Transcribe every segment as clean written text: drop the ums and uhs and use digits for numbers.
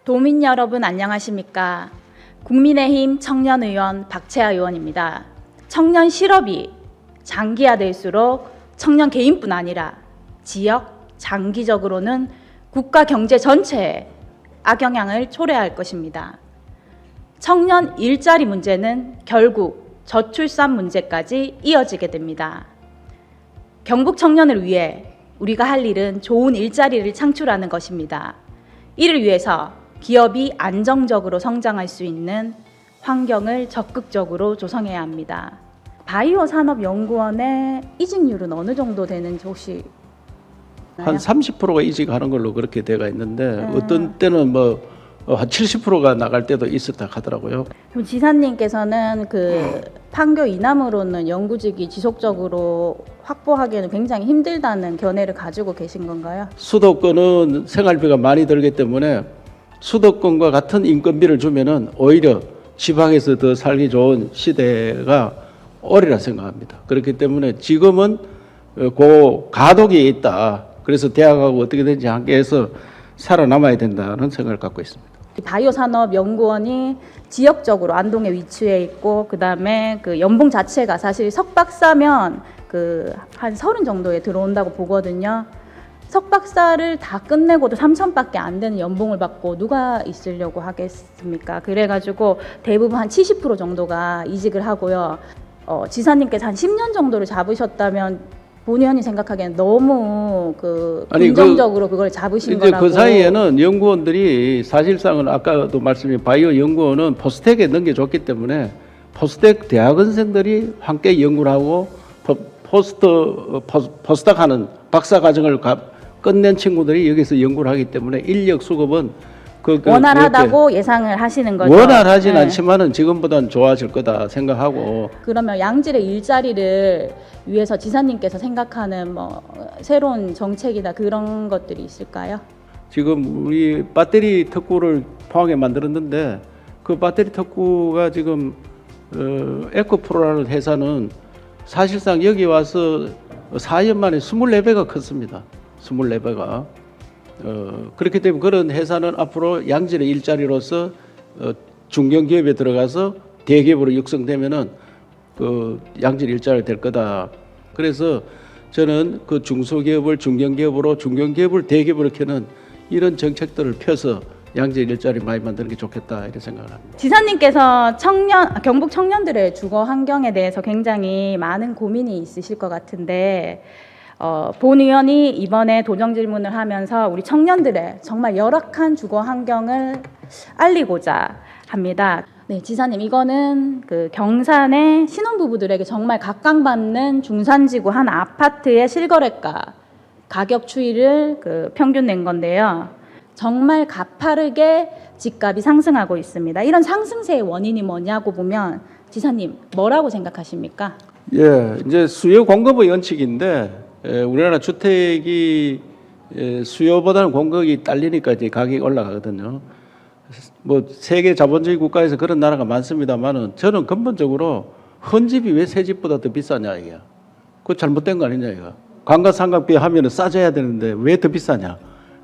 도민 여러분 안녕하십니까? 국민의힘 청년의원 박채아 의원입니다. 청년 실업이 장기화될수록 청년 개인뿐 아니라 지역, 장기적으로는 국가 경제 전체에 악영향을 초래할 것입니다. 청년 일자리 문제는 결국 저출산 문제까지 이어지게 됩니다. 경북 청년을 위해 우리가 할 일은 좋은 일자리를 창출하는 것입니다. 이를 위해서 기업이 안정적으로 성장할 수 있는 환경을 적극적으로 조성해야 합니다. 바이오 산업연구원의 이직률은 어느 정도 되는지 혹시 한 30%가 이직하는 걸로 그렇게 돼가 있는데 어떤 때는 한 70%가 나갈 때도 있었다 하더라고요. 그럼 지사님께서는 그 판교 이남으로는 연구직이 지속적으로 확보하기에는 굉장히 힘들다는 견해를 가지고 계신 건가요? 수도권은 생활비가 많이 들기 때문에 수도권과 같은 인건비를 주면은 오히려 지방에서 더 살기 좋은 시대가 오리라 생각합니다. 그렇기 때문에 지금은 그 가독이 있다. 그래서 대학하고 어떻게든지 함께해서 살아남아야 된다는 생각을 갖고 있습니다. 바이오 산업연구원이 지역적으로 안동에 위치해 있고 그다음에 그 연봉 자체가 사실 석박사면 그 한 30 정도에 들어온다고 보거든요. 석박사를 다 끝내고도 3천밖에 안 되는 연봉을 받고 누가 있으려고 하겠습니까? 그래가지고 대부분 한 70% 정도가 이직을 하고요. 지사님께서 한 10년 정도를 잡으셨다면 본 의원이 생각하기에는 너무 긍정적으로 그걸 잡으신 이제 거라고. 그 사이에는 연구원들이 사실상은 아까도 말씀드린 바이오 연구원은 포스텍에 넘겨줬기 때문에 포스텍 대학원생들이 함께 연구를 하고 포스닥하는 박사 과정을 끝낸 친구들이 여기서 연구를 하기 때문에 인력 수급은 원활하다고 예상을 하시는 거죠. 원활하진 않지만은 지금보다는 좋아질 거다 생각하고. 그러면 양질의 일자리를 위해서 지사님께서 생각하는 새로운 정책이나 그런 것들이 있을까요? 지금 우리 배터리 특구를 포항에 만들었는데 그 배터리 특구가 지금 에코프로라는 회사는 사실상 여기 와서 4년 만에 24배가 컸습니다. 24배가. 그렇기 때문에 그런 회사는 앞으로 양질의 일자리로서 중견기업에 들어가서 대기업으로 육성되면은 그 양질 일자리 될 거다. 그래서 저는 그 중소기업을 중견기업으로, 중견기업을 대기업으로 켜는 이런 정책들을 펴서 양질 일자리 많이 만드는 게 좋겠다 이렇게 생각을 합니다. 지사님께서 경북 청년들의 주거 환경에 대해서 굉장히 많은 고민이 있으실 것 같은데 본 의원이 이번에 도정 질문을 하면서 우리 청년들의 정말 열악한 주거 환경을 알리고자 합니다. 네, 지사님, 이거는 그 경산의 신혼부부들에게 정말 각광받는 중산지구 한 아파트의 실거래가 가격 추이를 평균 낸 건데요. 정말 가파르게 집값이 상승하고 있습니다. 이런 상승세의 원인이 뭐냐고 보면 지사님 뭐라고 생각하십니까? 예, 이제 수요 공급의 원칙인데 우리나라 주택이 수요보다는 공급이 딸리니까 이제 가격이 올라가거든요. 세계 자본주의 국가에서 그런 나라가 많습니다만은 저는 근본적으로 헌집이 왜 새 집보다 더 비싸냐 이게. 그거 잘못된 거 아니냐 이거. 감가상각비 하면은 싸져야 되는데 왜 더 비싸냐.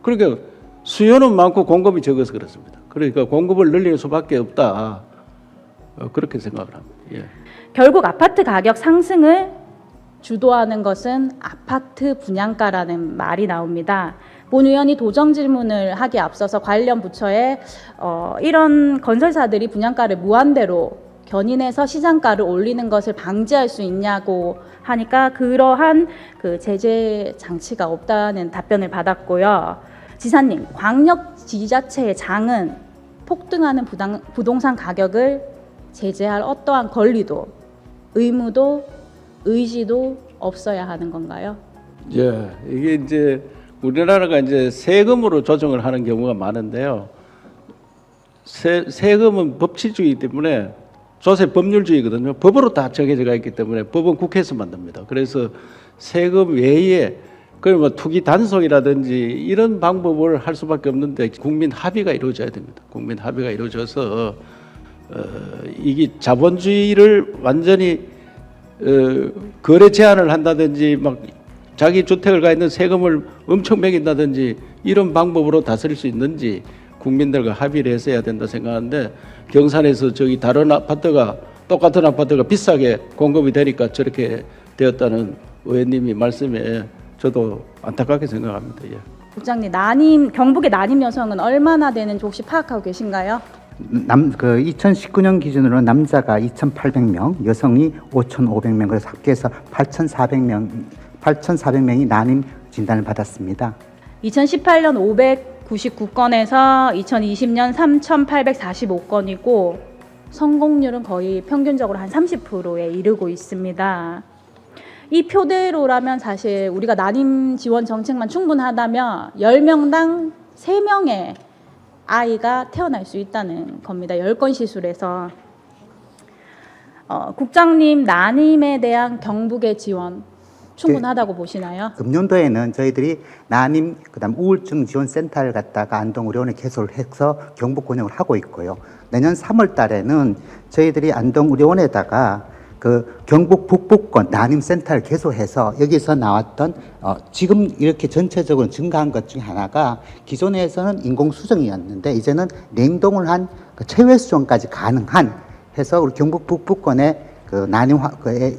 그러니까 수요는 많고 공급이 적어서 그렇습니다. 그러니까 공급을 늘릴 수밖에 없다. 그렇게 생각을 합니다. 예. 결국 아파트 가격 상승을 주도하는 것은 아파트 분양가라는 말이 나옵니다. 본 의원이 도정 질문을 하기에 앞서서 관련 부처에 이런 건설사들이 분양가를 무한대로 견인해서 시장가를 올리는 것을 방지할 수 있냐고 하니까 그러한 그 제재 장치가 없다는 답변을 받았고요. 지사님, 광역 지자체의 장은 폭등하는 부동산 가격을 제재할 어떠한 권리도 의무도 의지도 없어야 하는 건가요? 예, 이게 이제 우리나라가 이제 세금으로 조정을 하는 경우가 많은데요. 세금은 법치주의 때문에 조세 법률주의거든요. 법으로 다 정해져가 있기 때문에 법은 국회에서 만듭니다. 그래서 세금 외에 그러면 투기 단속이라든지 이런 방법을 할 수밖에 없는데 국민 합의가 이루어져야 됩니다. 국민 합의가 이루어져서 이게 자본주의를 완전히 거래 제한을 한다든지 막 자기 주택을 가 있는 세금을 엄청 매긴다든지 이런 방법으로 다스릴 수 있는지 국민들과 합의를 해서 해야 된다 생각하는데 경산에서 저기 다른 아파트가 똑같은 아파트가 비싸게 공급이 되니까 저렇게 되었다는 의원님이 말씀에 저도 안타깝게 생각합니다. 예. 국장님, 경북의 난임 여성은 얼마나 되는지 혹시 파악하고 계신가요? 2019년 기준으로 남자가 2,800명, 여성이 5,500명, 그래서 합계해서 8,400명이 난임 진단을 받았습니다. 2018년 599건에서 2020년 3,845건이고 성공률은 거의 평균적으로 한 30%에 이르고 있습니다. 이 표대로라면 사실 우리가 난임 지원 정책만 충분하다면 10명당 3명의 아이가 태어날 수 있다는 겁니다. 10건 시술에서. 국장님, 난임에 대한 경북의 지원 충분하다고 보시나요? 금년도에는 저희들이 난임, 그다음 우울증 지원 센터를 갖다가 안동의료원에 개소를 해서 경북 운영을 하고 있고요. 내년 3월 달에는 저희들이 안동의료원에다가 그 경북 북부권 난임 센터를 개소해서 여기서 나왔던 지금 이렇게 전체적으로 증가한 것 중에 하나가 기존에서는 인공 수정이었는데 이제는 냉동을 한 그 체외 수정까지 가능한 해서 우리 경북 북부권의 그 난임에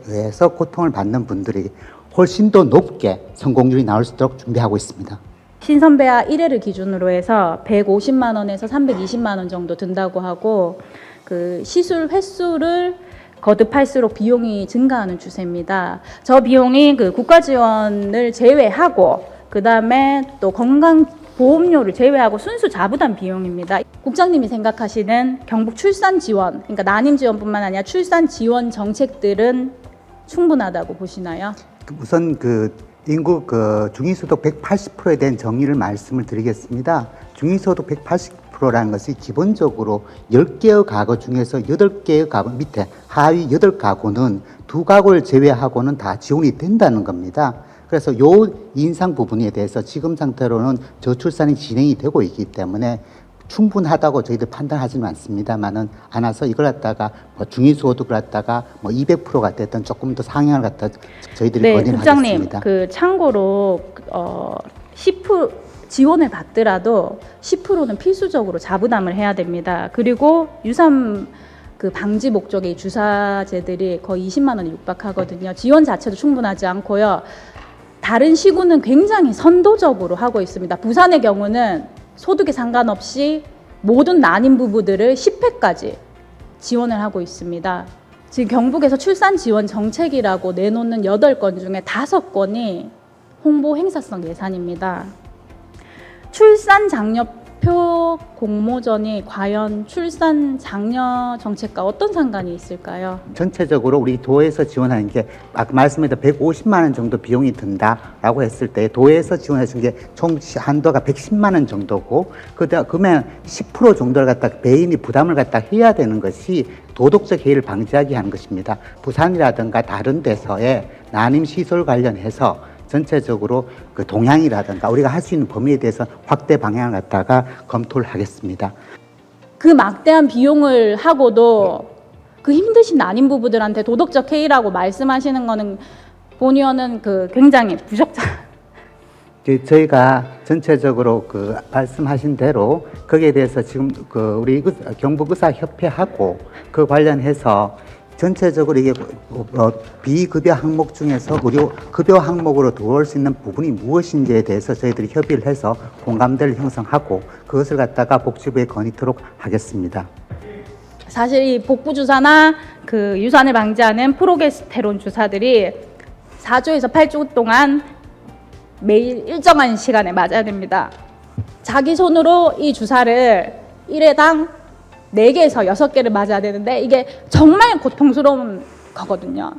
의해서 고통을 받는 분들이 훨씬 더 높게 성공률이 나올 수 있도록 준비하고 있습니다. 신선배아 1회를 기준으로 해서 150만 원에서 320만 원 정도 든다고 하고 그 시술 횟수를 거듭할수록 비용이 증가하는 추세입니다. 저 비용이 그 국가 지원을 제외하고 그다음에 또 건강보험료를 제외하고 순수 자부담 비용입니다. 국장님이 생각하시는 경북 출산 지원, 그러니까 난임 지원뿐만 아니라 출산 지원 정책들은 충분하다고 보시나요? 우선 그 인구 그 중위소득 180%에 대한 정의를 말씀을 드리겠습니다. 중위소득 180%라는 것이 기본적으로 10개의 가구 중에서 8개의 가구 밑에 하위 8가구는 2가구를 제외하고는 다 지원이 된다는 겁니다. 그래서 요 인상 부분에 대해서 지금 상태로는 저출산이 진행이 되고 있기 때문에 충분하다고 저희들 판단하지는 않습니다만은 않아서 이걸 갖다가 뭐 중위소득을 갖다가 뭐 200%가 됐든 조금 더 상향을 갖다 저희들이 네, 권유하겠습니다. 국장님, 그 참고로 10% 지원을 받더라도 10%는 필수적으로 자부담을 해야 됩니다. 그리고 유산 그 방지 목적의 주사제들이 거의 20만 원에 육박하거든요. 지원 자체도 충분하지 않고요. 다른 시군은 굉장히 선도적으로 하고 있습니다. 부산의 경우는 소득에 상관없이 모든 난임 부부들을 10회까지 지원을 하고 있습니다. 지금 경북에서 출산 지원 정책이라고 내놓는 8건 중에 5건이 홍보 행사성 예산입니다. 출산 장려표 공모전이 과연 출산 장려 정책과 어떤 상관이 있을까요? 전체적으로 우리 도에서 지원하는 게 아까 말씀드린 150만 원 정도 비용이 든다라고 했을 때 도에서 지원해 준 게 총 한도가 110만 원 정도고 그러면 10% 정도를 갖다 배인이 부담을 갖다 해야 되는 것이 도덕적 해이를 방지하게 하는 것입니다. 부산이라든가 다른 데서의 난임 시설 관련해서 전체적으로 그 동향이라든가 우리가 할 수 있는 범위에 대해서 확대 방향을 갖다가 검토를 하겠습니다. 그 막대한 비용을 하고도 그 힘드신 난임 부부들한테 도덕적 해이라고 말씀하시는 거는 본 의원은 그 굉장히 부적절. 저희가 전체적으로 그 말씀하신 대로 거기에 대해서 지금 그 우리 경북의사협회하고 그 관련해서 전체적으로 이게 비급여 항목 중에서 의료 급여 항목으로 들어올 수 있는 부분이 무엇인지에 대해서 저희들이 협의를 해서 공감대를 형성하고 그것을 갖다가 복지부에 건의토록 하겠습니다. 사실 이 복부 주사나 그 유산을 방지하는 프로게스테론 주사들이 4주에서 8주 동안 매일 일정한 시간에 맞아야 됩니다. 자기 손으로 이 주사를 1회당 4개에서 6개를 맞아야 되는데 이게 정말 고통스러운 거거든요.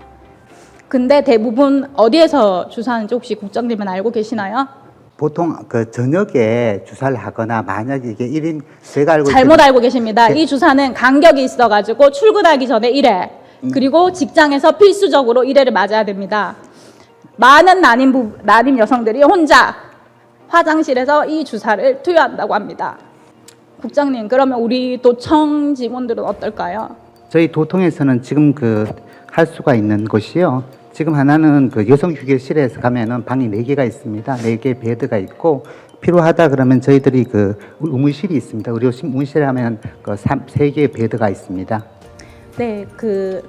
근데 대부분 어디에서 주사하는지 혹시 국장님은 알고 계시나요? 보통 그 저녁에 주사를 하거나 만약에 이게 1인 제가 알고 잘못 있는 알고 계십니다. 네. 이 주사는 간격이 있어가지고 출근하기 전에 1회 그리고 직장에서 필수적으로 1회를 맞아야 됩니다. 많은 난임 여성들이 혼자 화장실에서 이 주사를 투여한다고 합니다. 국장님, 그러면 우리 도청 직원들은 어떨까요? 저희 도통에서는 지금 그 할 수가 있는 곳이요. 지금 하나는 그 여성 휴게실에서 가면은 방이 4개가 있습니다. 4개 베드가 있고 필요하다 그러면 저희들이 그 의무실이 있습니다. 의료 의무실에 하면 그 3개의 베드가 있습니다. 네, 그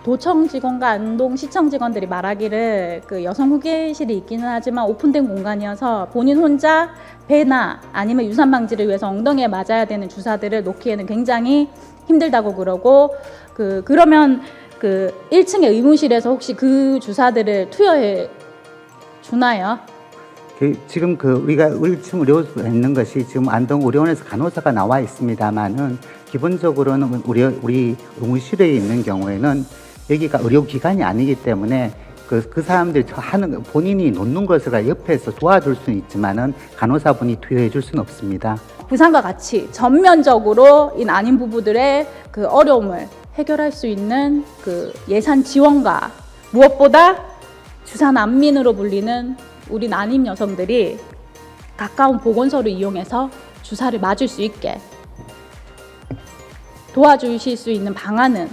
도청 직원과 안동 시청 직원들이 말하기를 그 여성 후계실이 있기는 하지만 오픈된 공간이어서 본인 혼자 배나 아니면 유산 방지를 위해서 엉덩이에 맞아야 되는 주사들을 놓기에는 굉장히 힘들다고 그러고 그러면 그 1층의 의무실에서 혹시 그 주사들을 투여해 주나요? 지금 우리가 1층 의료소에 있는 것이 지금 안동 의료원에서 간호사가 나와 있습니다만은 기본적으로는 우리 의무실에 있는 경우에는 여기가 의료기관이 아니기 때문에 그 사람들이 하는 본인이 놓는 것을 옆에서 도와줄 수는 있지만은 간호사분이 투여해 줄 수는 없습니다. 부산과 같이 전면적으로 이 난임 부부들의 그 어려움을 해결할 수 있는 그 예산 지원과 무엇보다 주사 난민으로 불리는 우리 난임 여성들이 가까운 보건소를 이용해서 주사를 맞을 수 있게 도와주실 수 있는 방안은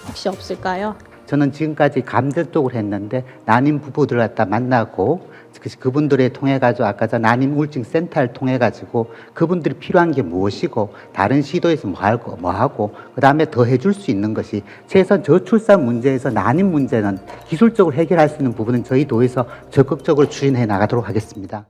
혹시 없을까요? 저는 지금까지 감정적으로 했는데 난임 부부들 갖다 만나고 그분들에 통해 가지고 아까 전 난임 우울증 센터를 통해 가지고 그분들이 필요한 게 무엇이고 다른 시도에서 뭐 하고 그다음에 더 해줄 수 있는 것이 최소한 저출산 문제에서 난임 문제는 기술적으로 해결할 수 있는 부분은 저희 도에서 적극적으로 추진해 나가도록 하겠습니다.